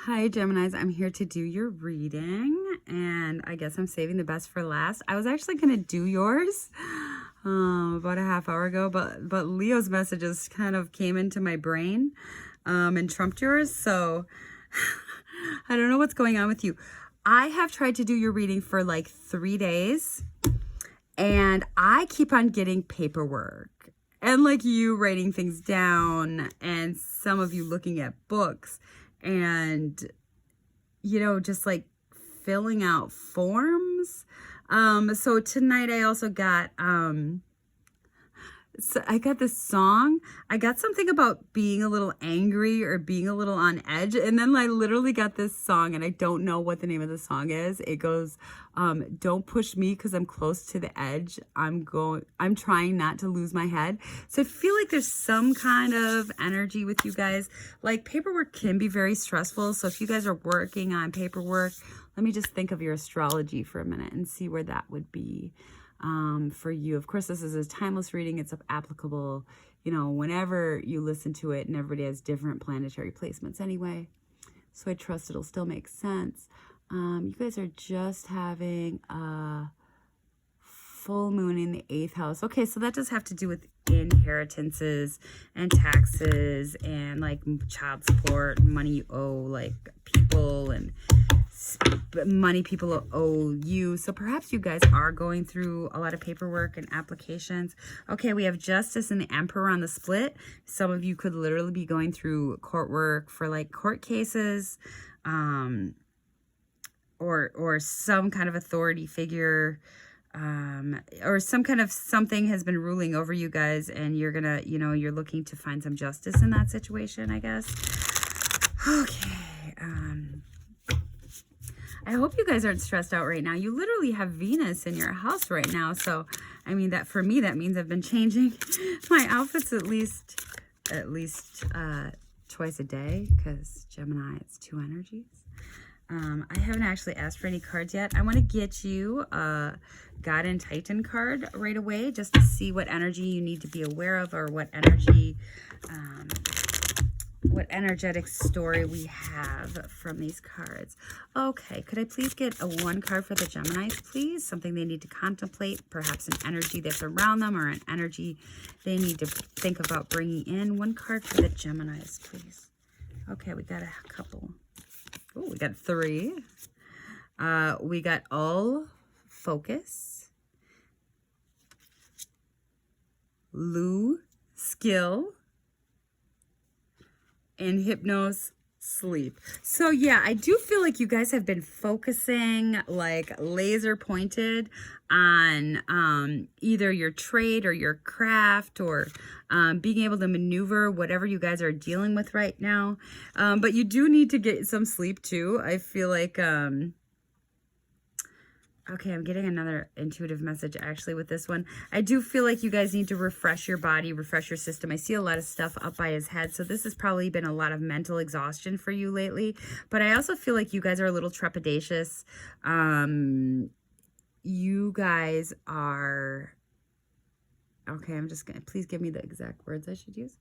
Hi Geminis, I'm here to do your reading, and I guess I'm saving the best for last. I was actually going to do yours about a half hour ago, but Leo's messages kind of came into my brain and trumped yours, so I don't know what's going on with you. I have tried to do your reading for like 3 days, and I keep on getting paperwork. And like you writing things down, and some of you looking at books, and just like filling out forms. So tonight I also got so I got this song. I got something about being a little angry or being a little on edge, and then I literally got this song, and I don't know what the name of the song is. It goes, don't push me because I'm close to the edge. I'm trying not to lose my head. So I feel like there's some kind of energy with you guys. Like, paperwork can be very stressful. So if you guys are working on paperwork, let me just think of your astrology for a minute and see where that would be for you. Of course, this is a timeless reading. It's applicable, whenever you listen to it, and everybody has different planetary placements anyway. So I trust it'll still make sense. You guys are just having a full moon in the 8th house. Okay, so that does have to do with inheritances and taxes and like child support and money you owe like people and money people owe you. So perhaps you guys are going through a lot of paperwork and applications. Okay, we have Justice and the Emperor on the split. Some of you could literally be going through court work for like court cases, or some kind of authority figure, or some kind of something has been ruling over you guys, and you're gonna, you're looking to find some justice in that situation, I guess. Okay. I hope you guys aren't stressed out right now. You literally have Venus in your house right now. So, I mean, that for me, that means I've been changing my outfits at least twice a day, because Gemini, it's 2 energies. I haven't actually asked for any cards yet. I want to get you a God and Titan card right away, just to see what energy you need to be aware of, or what energy, what energetic story we have from these cards. Okay, could I please get a 1 card for the Geminis, please? Something they need to contemplate, perhaps an energy that's around them, or an energy they need to think about bringing in. 1 card for the Geminis, please. Okay, we got a couple. Oh, we got 3. We got all focus, Lou skill, and hypnos sleep. So yeah, I do feel like you guys have been focusing like laser pointed on either your trade or your craft, or being able to maneuver whatever you guys are dealing with right now. But you do need to get some sleep too. I feel like okay, I'm getting another intuitive message actually with this one. I do feel like you guys need to refresh your body, refresh your system. I see a lot of stuff up by his head, so this has probably been a lot of mental exhaustion for you lately. But I also feel like you guys are a little trepidatious. You guys are... Okay, I'm just gonna... Please give me the exact words I should use.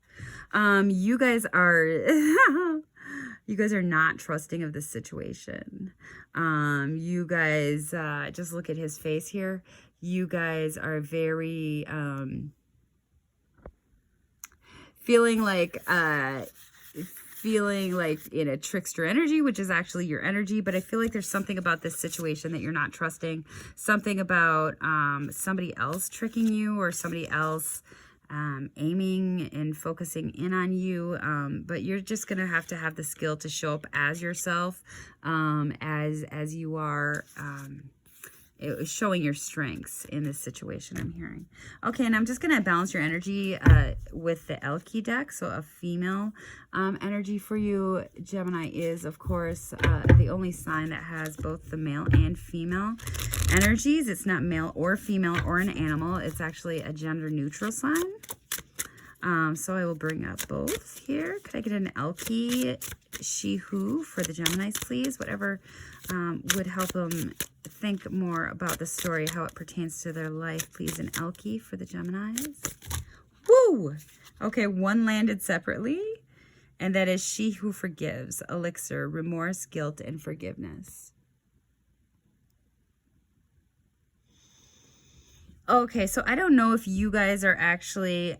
You guys are... You guys are not trusting of this situation. You guys, just look at his face here. You guys are very, feeling like in a trickster energy, which is actually your energy. But I feel like there's something about this situation that you're not trusting. Something about somebody else tricking you, or somebody else aiming and focusing in on you, but you're just gonna have to have the skill to show up as yourself, as you are, showing your strengths in this situation, I'm hearing. Okay, and I'm just gonna balance your energy with the Elky deck. So a female energy for you, Gemini, is of course the only sign that has both the male and female energies. It's not male or female or an animal. It's actually a gender neutral sign. So I will bring up both here. Could I get an Elky she who for the Geminis, please? Whatever would help them think more about the story, how it pertains to their life, please. An Elky for the Geminis. Woo! Okay, 1 landed separately. And that is she who forgives, elixir, remorse, guilt, and forgiveness. Okay, so I don't know if you guys are actually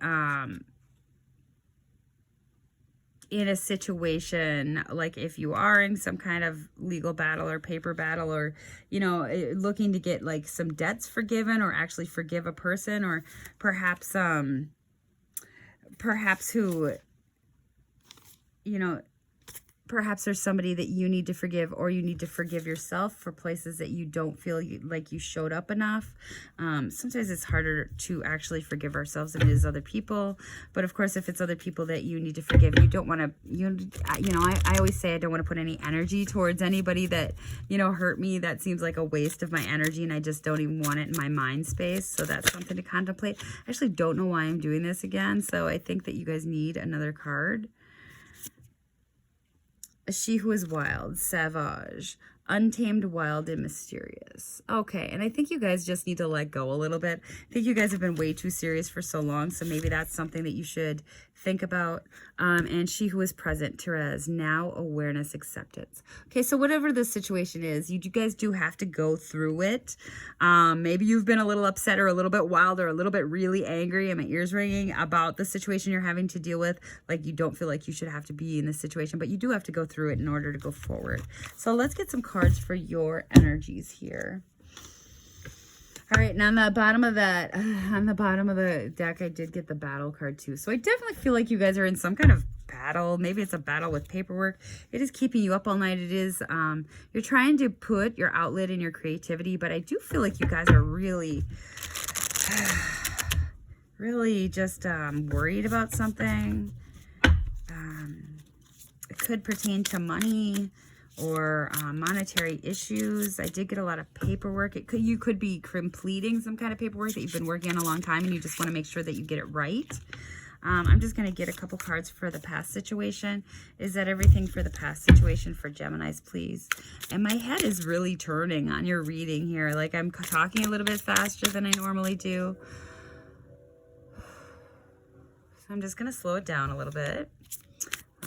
in a situation, like if you are in some kind of legal battle or paper battle, or, you know, looking to get like some debts forgiven or actually forgive a person, or perhaps who, you know, perhaps there's somebody that you need to forgive, or you need to forgive yourself for places that you don't feel like you showed up enough. Sometimes it's harder to actually forgive ourselves than it is other people. But of course, if it's other people that you need to forgive, you don't want to, you know, I always say I don't want to put any energy towards anybody that, you know, hurt me. That seems like a waste of my energy, and I just don't even want it in my mind space. So that's something to contemplate. I actually don't know why I'm doing this again. So I think that you guys need another card. She who is wild, savage, untamed, wild, and mysterious. Okay, and I think you guys just need to let go a little bit. I think you guys have been way too serious for so long, so maybe that's something that you should think about. And she who is present, Therese, now awareness, acceptance. Okay, so whatever the situation is, you guys do have to go through it. Maybe you've been a little upset or a little bit wild or a little bit really angry, and my ears ringing about the situation you're having to deal with. Like, you don't feel like you should have to be in this situation, but you do have to go through it in order to go forward. So let's get some cards for your energies here. All right, and on the bottom of that, on the bottom of the deck, I did get the battle card too. So I definitely feel like you guys are in some kind of battle. Maybe it's a battle with paperwork. It is keeping you up all night. It is, you're trying to put your outlet in your creativity, but I do feel like you guys are really, really just worried about something. It could pertain to money or monetary issues. I did get a lot of paperwork. You could be completing some kind of paperwork that you've been working on a long time, and you just want to make sure that you get it right. I'm just going to get a couple cards for the past situation. Is that everything for the past situation for Geminis, please? And my head is really turning on your reading here. Like, I'm talking a little bit faster than I normally do. So I'm just going to slow it down a little bit.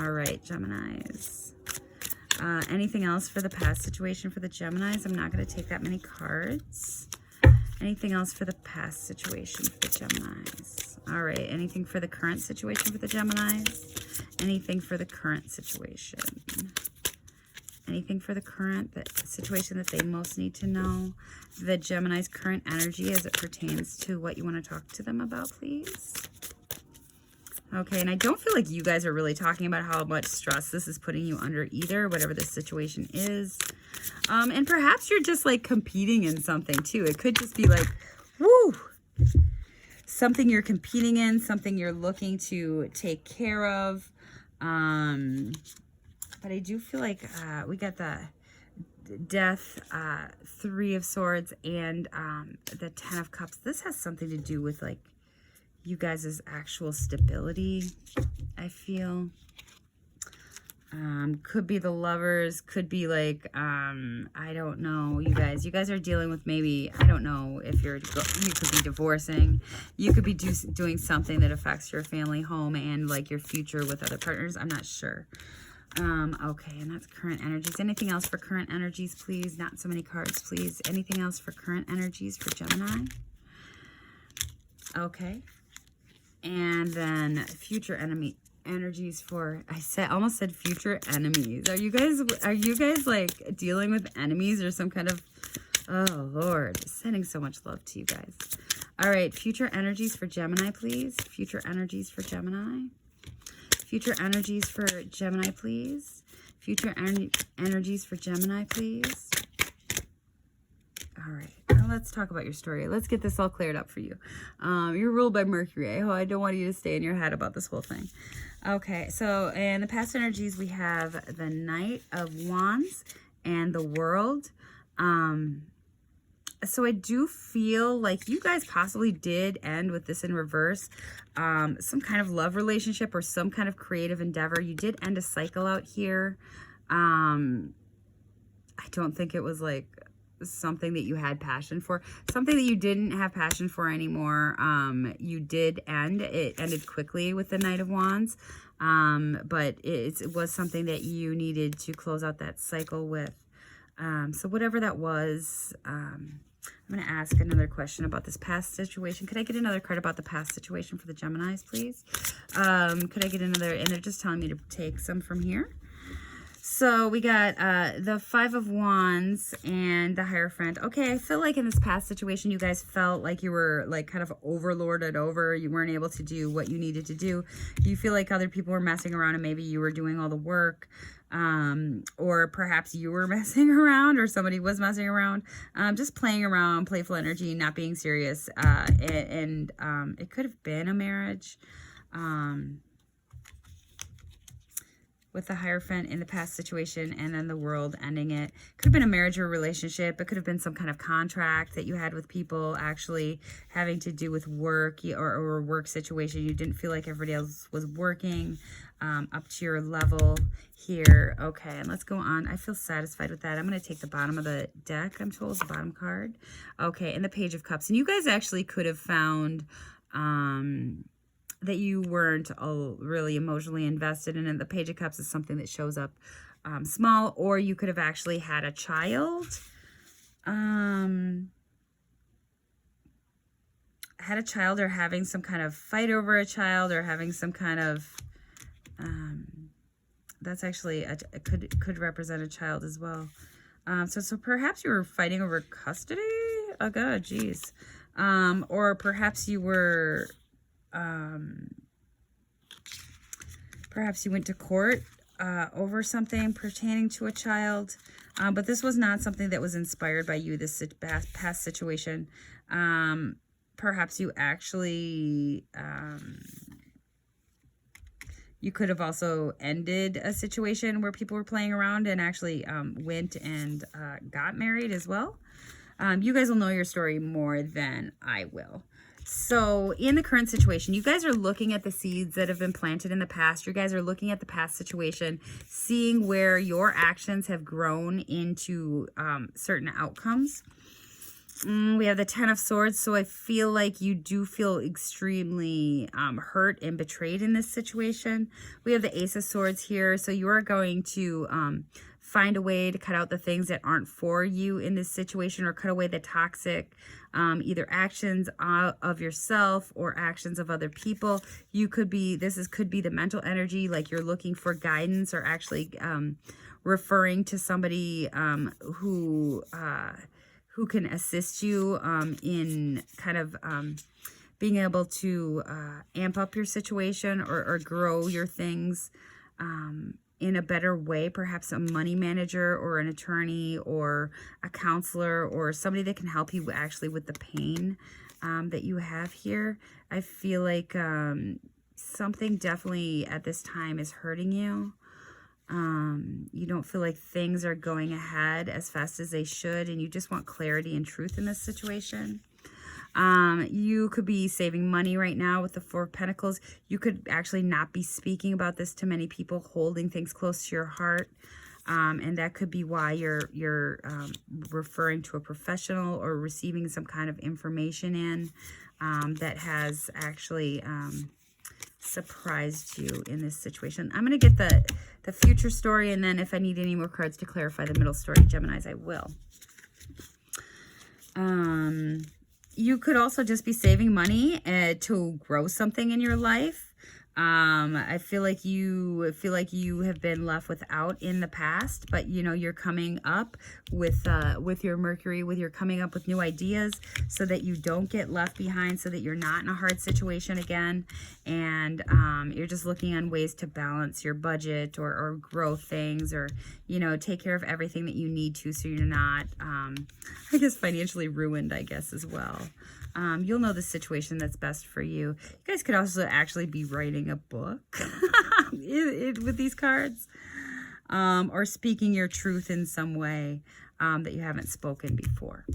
All right, Geminis. Anything else for the past situation for the Geminis? I'm not going to take that many cards. Anything else for the past situation for the Geminis? All right. Anything for the current situation for the Geminis? Anything for the current situation? Anything for the current situation that they most need to know? The Gemini's current energy as it pertains to what you want to talk to them about, please. Okay, and I don't feel like you guys are really talking about how much stress this is putting you under either, whatever this situation is. And perhaps you're just like competing in something too. It could just be like, woo, something you're competing in, something you're looking to take care of. But I do feel like we got the Death, Three of Swords, and the Ten of Cups. This has something to do with like you guys' actual stability, I feel. Could be the Lovers, could be like, I don't know, you guys are dealing with maybe, I don't know if you could be divorcing, you could be doing something that affects your family, home, and like your future with other partners. I'm not sure. Okay, and that's current energies. Anything else for current energies, please? Not so many cards, please. Anything else for current energies for Gemini? Okay. And then future energies for, almost said future enemies. Are you guys like dealing with enemies or some kind of, oh Lord, sending so much love to you guys. All right, future energies for Gemini, please. Future energies for Gemini. Future energies for Gemini, please. Future energies for Gemini, please. All right, now let's talk about your story. Let's get this all cleared up for you. You're ruled by Mercury. I don't want you to stay in your head about this whole thing. Okay, so in the past energies, we have the Knight of Wands and the World. So I do feel like you guys possibly did end with this in reverse. Some kind of love relationship or some kind of creative endeavor. You did end a cycle out here. I don't think it was like something that you had passion for, something that you didn't have passion for anymore. You did end. It ended quickly with the Knight of Wands. but it was something that you needed to close out that cycle with. So whatever that was, I'm going to ask another question about this past situation. Could I get another card about the past situation for the Geminis, please? Could I get another, and they're just telling me to take some from here. So we got the Five of Wands and the Hierophant. Okay, I feel like in this past situation, you guys felt like you were like kind of overlorded over. You weren't able to do what you needed to do. You feel like other people were messing around and maybe you were doing all the work. Or perhaps you were messing around or somebody was messing around. Just playing around, playful energy, not being serious. And it could have been a marriage. With the Hierophant in the past situation and then the World ending it. Could have been a marriage or a relationship. It could have been some kind of contract that you had with people actually having to do with work or a work situation. You didn't feel like everybody else was working up to your level here. Okay, and let's go on. I feel satisfied with that. I'm going to take the bottom of the deck, I'm told, the bottom card. Okay, and the Page of Cups. And you guys actually could have found... that you weren't really emotionally invested in it. The Page of Cups is something that shows up small, or you could have actually had a child. Had a child or having some kind of fight over a child or having some kind of, that's actually, it could represent a child as well. So perhaps you were fighting over custody. Oh God, geez. Or perhaps you were, perhaps you went to court over something pertaining to a child, but this was not something that was inspired by you, this past situation. Perhaps you actually, you could have also ended a situation where people were playing around and actually went and got married as well. You guys will know your story more than I will. So in the current situation, you guys are looking at the seeds that have been planted in the past. You guys are looking at the past situation, seeing where your actions have grown into certain outcomes. We have the Ten of Swords, so I feel like you do feel extremely hurt and betrayed in this situation. We have the Ace of Swords here, so you are going to find a way to cut out the things that aren't for you in this situation, or cut away the toxic either actions of yourself or actions of other people. You could be, could be the mental energy, like you're looking for guidance or actually referring to somebody who can assist you in kind of being able to amp up your situation or grow your things in a better way. Perhaps a money manager or an attorney or a counselor or somebody that can help you actually with the pain that you have here. I feel like something definitely at this time is hurting you. You don't feel like things are going ahead as fast as they should, and you just want clarity and truth in this situation. You could be saving money right now with the Four of Pentacles. You could actually not be speaking about this to many people, holding things close to your heart. And that could be why you're referring to a professional or receiving some kind of information in that has actually surprised you in this situation. I'm going to get the future story, and then if I need any more cards to clarify the middle story, Geminis, I will. You could also just be saving money to grow something in your life. I feel like you have been left without in the past, but you know you're coming up with your Mercury, you're coming up with new ideas so that you don't get left behind, so that you're not in a hard situation again, and you're just looking on ways to balance your budget or grow things, or take care of everything that you need to, so you're not I guess financially ruined, I guess, as well. You'll know the situation that's best for you. You guys could also actually be writing a book with these cards. or speaking your truth in some way that you haven't spoken before.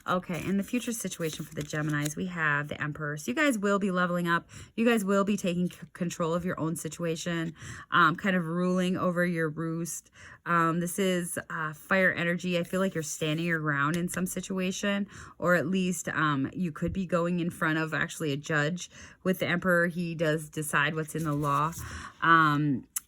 Okay, in the future situation for the Geminis, we have the Emperor. So you guys will be leveling up. You guys will be taking control of your own situation, kind of ruling over your roost. This is fire energy. I feel like you're standing your ground in some situation, or at least you could be going in front of actually a judge. With the Emperor, he does decide what's in the law.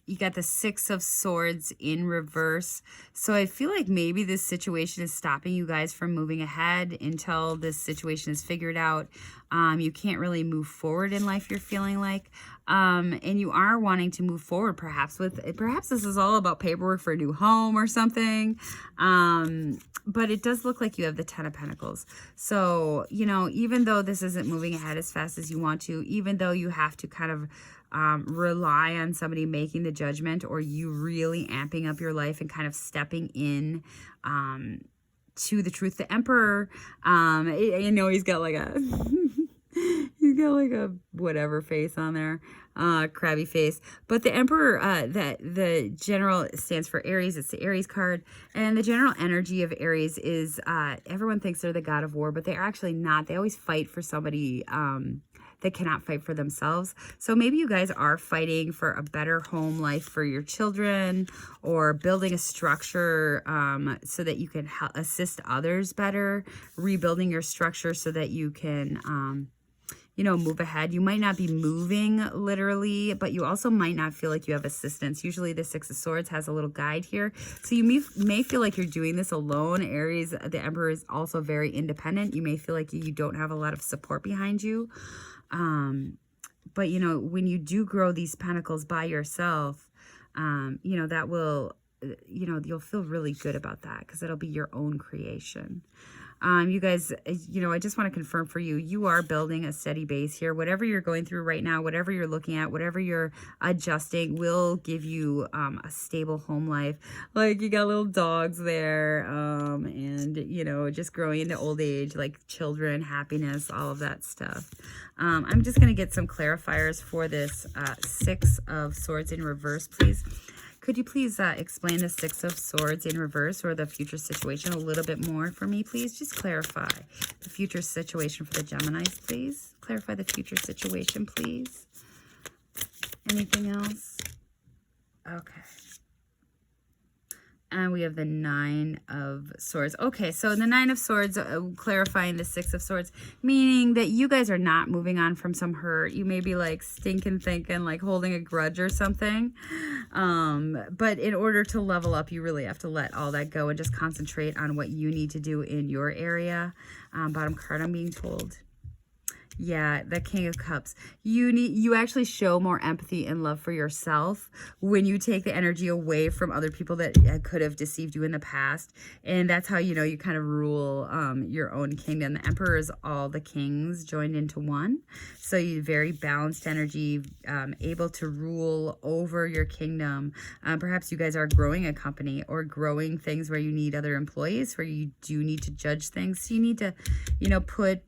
You got the Six of Swords in reverse. So I feel like maybe this situation is stopping you guys from moving ahead until this situation is figured out. You can't really move forward in life, you're feeling like. And you are wanting to move forward, perhaps this is all about paperwork for a new home or something. But it does look like you have the Ten of Pentacles. So, you know, even though this isn't moving ahead as fast as you want to, even though you have to kind of rely on somebody making the judgment, or you really amping up your life and kind of stepping in to the truth. The Emperor, you know, he's got like a he's got like a whatever face on there, crabby face. But the Emperor, the general stands for Aries. It's the Aries card, and the general energy of Aries is everyone thinks they're the god of war, but they're actually not. They always fight for somebody that cannot fight for themselves. So maybe you guys are fighting for a better home life for your children, or building a structure so that you can assist others better, rebuilding your structure so that you can you know, move ahead. You might not be moving literally, but you also might not feel like you have assistance. Usually the Six of Swords has a little guide here. So you may feel like you're doing this alone. Aries, the Emperor, is also very independent. You may feel like you don't have a lot of support behind you. But, you know, when you do grow these pentacles by yourself, you know, that will, you know, you'll feel really good about that because it'll be your own creation. You guys, you know, I just want to confirm for you, you are building a steady base here. Whatever you're going through right now, whatever you're looking at, whatever you're adjusting will give you a stable home life. Like you got little dogs there, and, you know, just growing into old age, like children, happiness, all of that stuff. I'm just going to get some clarifiers for this Six of Swords in reverse, please. Could you please explain the Six of Swords in reverse, or the future situation, a little bit more for me, please? Just clarify the future situation for the Geminis, please. Clarify the future situation, please. Anything else? Okay. And we have the Nine of Swords. Okay, so the Nine of Swords, clarifying the Six of Swords, meaning that you guys are not moving on from some hurt. You may be like stinking thinking, like holding a grudge or something. But in order to level up, you really have to let all that go and just concentrate on what you need to do in your area. Bottom card, I'm being told. Yeah, the King of Cups. You actually show more empathy and love for yourself when you take the energy away from other people that could have deceived you in the past. And that's how, you know, you kind of rule your own kingdom. The Emperor is all the kings joined into one. So you very balanced energy, able to rule over your kingdom. Perhaps you guys are growing a company or growing things where you need other employees, where you do need to judge things. So you need to, you know, put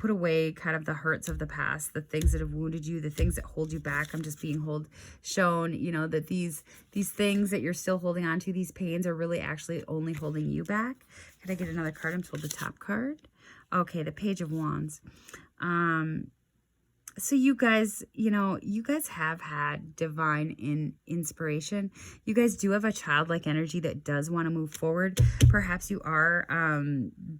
away kind of the hurts of the past, the things that have wounded you, the things that hold you back. I'm just being shown, you know, that these things that you're still holding on to, these pains, are really actually only holding you back. Can I get another card? I'm told the top card. Okay, the Page of Wands. So you guys, you know, you guys have had divine inspiration. You guys do have a childlike energy that does want to move forward. Perhaps you are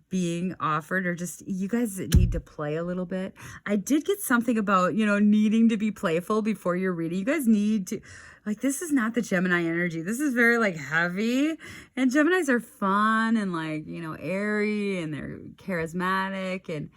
being offered, or just you guys need to play a little bit. I did get something about, you know, needing to be playful before you're reading. You guys need to, like, this is not the Gemini energy. This is very, like, heavy. And Geminis are fun and, like, you know, airy, and they're charismatic. And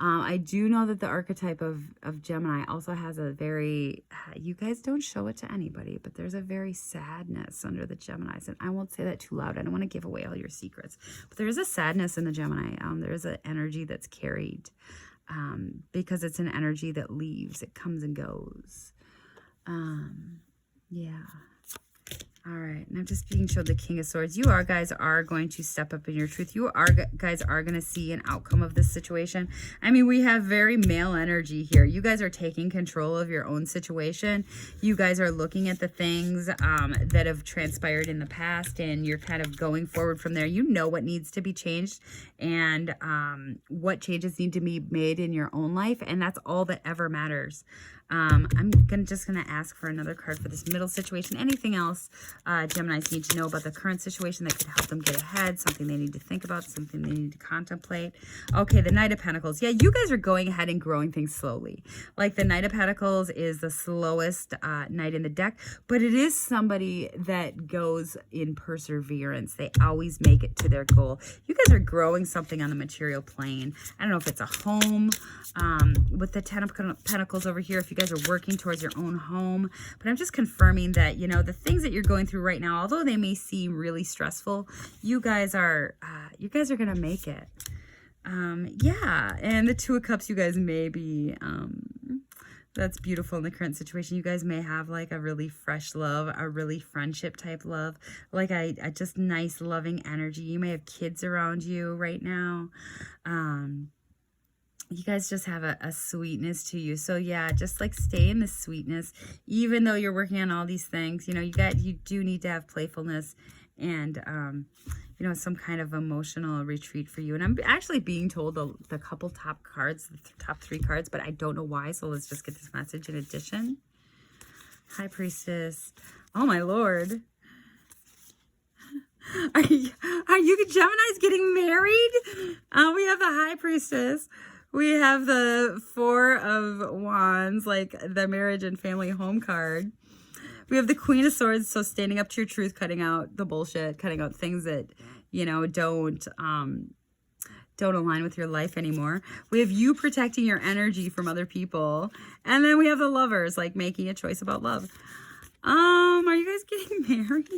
I do know that the archetype of Gemini also has a very, you guys don't show it to anybody, but there's a very sadness under the Geminis. And I won't say that too loud. I don't want to give away all your secrets. But there is a sadness in the Gemini. There is an energy that's carried because it's an energy that leaves. It comes and goes. Yeah. All right. And I'm just being showed the King of Swords. You guys are going to step up in your truth. Guys are going to see an outcome of this situation. I mean, we have very male energy here. You guys are taking control of your own situation. You guys are looking at the things that have transpired in the past, and you're kind of going forward from there. You know what needs to be changed and what changes need to be made in your own life, and that's all that ever matters. I'm just gonna ask for another card for this middle situation. Anything else Geminis need to know about the current situation that could help them get ahead, something they need to think about, something they need to contemplate. Okay, the Knight of Pentacles. Yeah, you guys are going ahead and growing things slowly. Like the Knight of Pentacles is the slowest knight in the deck, but it is somebody that goes in perseverance. They always make it to their goal. You guys are growing something on the material plane. I don't know if it's a home, with the Ten of Pentacles over here, if you guys are working towards your own home. But I'm just confirming that, you know, the things that you're going through right now, although they may seem really stressful, you guys are gonna make it. Yeah, and the Two of Cups, you guys may be, that's beautiful in the current situation. You guys may have like a really fresh love, a really friendship type love, like a just nice loving energy. You may have kids around you right now. You guys just have a sweetness to you. So yeah, just like stay in the sweetness, even though you're working on all these things. You know, you do need to have playfulness and you know, some kind of emotional retreat for you. And I'm actually being told the couple top cards, the top 3 cards, but I don't know why. So let's just get this message in addition. High Priestess. Oh my Lord. Are you Geminis getting married? We have the High Priestess. We have the Four of Wands, like the marriage and family home card. We have the Queen of Swords, so standing up to your truth, cutting out the bullshit, cutting out things that, you know, don't align with your life anymore. We have you protecting your energy from other people. And then we have the Lovers, like making a choice about love. Are you guys getting married?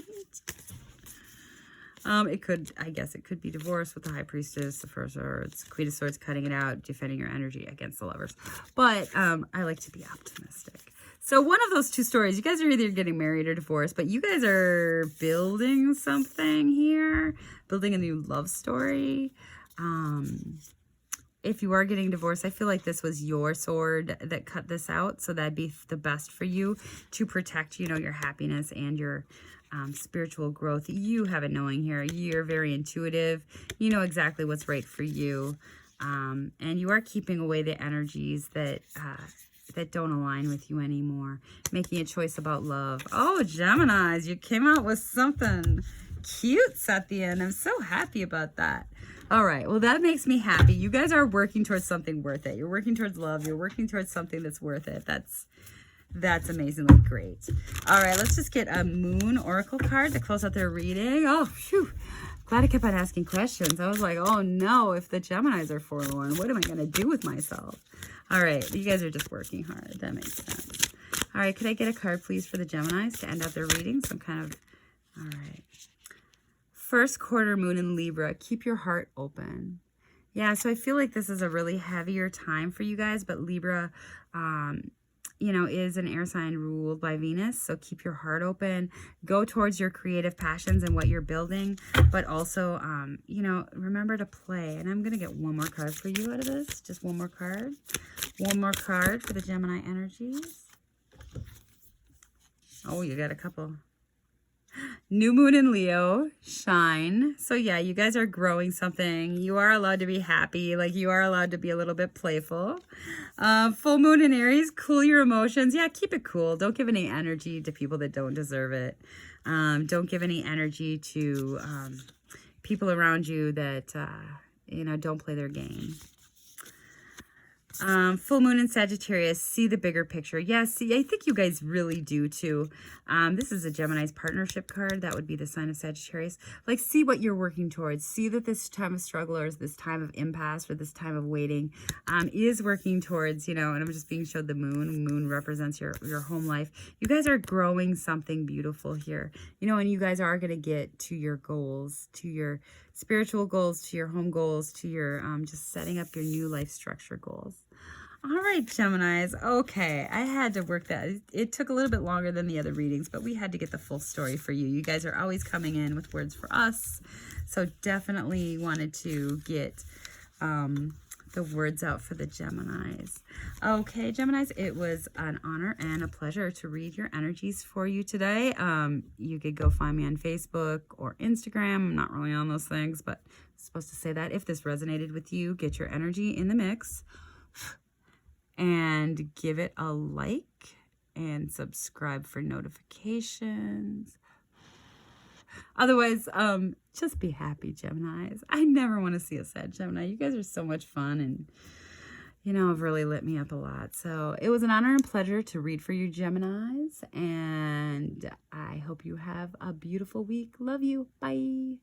I guess it could be divorce with the High Priestess, the First Swords, Queen of Swords, cutting it out, defending your energy against the Lovers. But I like to be optimistic. So one of those two stories, you guys are either getting married or divorced, but you guys are building something here, building a new love story. If you are getting divorced, I feel like this was your sword that cut this out. So that'd be the best for you to protect, you know, your happiness and your spiritual growth. You have a knowing here. You're very intuitive. You know exactly what's right for you. And you are keeping away the energies that don't align with you anymore. Making a choice about love. Oh, Geminis, you came out with something cute at the end. I'm so happy about that. All right, well, that makes me happy. You guys are working towards something worth it. You're working towards love. You're working towards something that's worth it. That's amazingly great. All right, let's just get a Moon Oracle card to close out their reading. Oh, phew. Glad I kept on asking questions. I was like, oh no, if the Geminis are forlorn, what am I going to do with myself? All right, you guys are just working hard. That makes sense. All right, could I get a card, please, for the Geminis to end out their reading? Some kind of, all right. First quarter moon in Libra, keep your heart open. Yeah, so I feel like this is a really heavier time for you guys, but Libra, you know, is an air sign ruled by Venus. So keep your heart open, go towards your creative passions and what you're building, but also, you know, remember to play. And I'm going to get one more card for you out of this. Just one more card. One more card for the Gemini energies. Oh, you got a couple. New moon in Leo, shine. So yeah, you guys are growing something. You are allowed to be happy. Like you are allowed to be a little bit playful. Full moon in Aries, cool your emotions. Yeah, keep it cool. Don't give any energy to people that don't deserve it. Don't give any energy to people around you that, you know, don't play their game. Full moon in Sagittarius, see the bigger picture. Yeah, see, I think you guys really do too. This is a Gemini's partnership card. That would be the sign of Sagittarius. Like, see what you're working towards. See that this time of struggle or this time of impasse or this time of waiting is working towards, you know, and I'm just being showed the moon. Moon represents your home life. You guys are growing something beautiful here, you know, and you guys are going to get to your goals, to your spiritual goals, to your home goals, to your just setting up your new life structure goals. All right, Geminis. Okay, I had to work that. It took a little bit longer than the other readings, but we had to get the full story for you. You guys are always coming in with words for us, so definitely wanted to get the words out for the Geminis. Okay, Geminis, it was an honor and a pleasure to read your energies for you today. You could go find me on Facebook or Instagram. I'm not really on those things, but I'm supposed to say that. If this resonated with you, get your energy in the mix and give it a like and subscribe for notifications. Otherwise, just be happy, Geminis. I never want to see a sad Gemini. You guys are so much fun and, you know, have really lit me up a lot. So it was an honor and pleasure to read for you, Geminis. And I hope you have a beautiful week. Love you. Bye.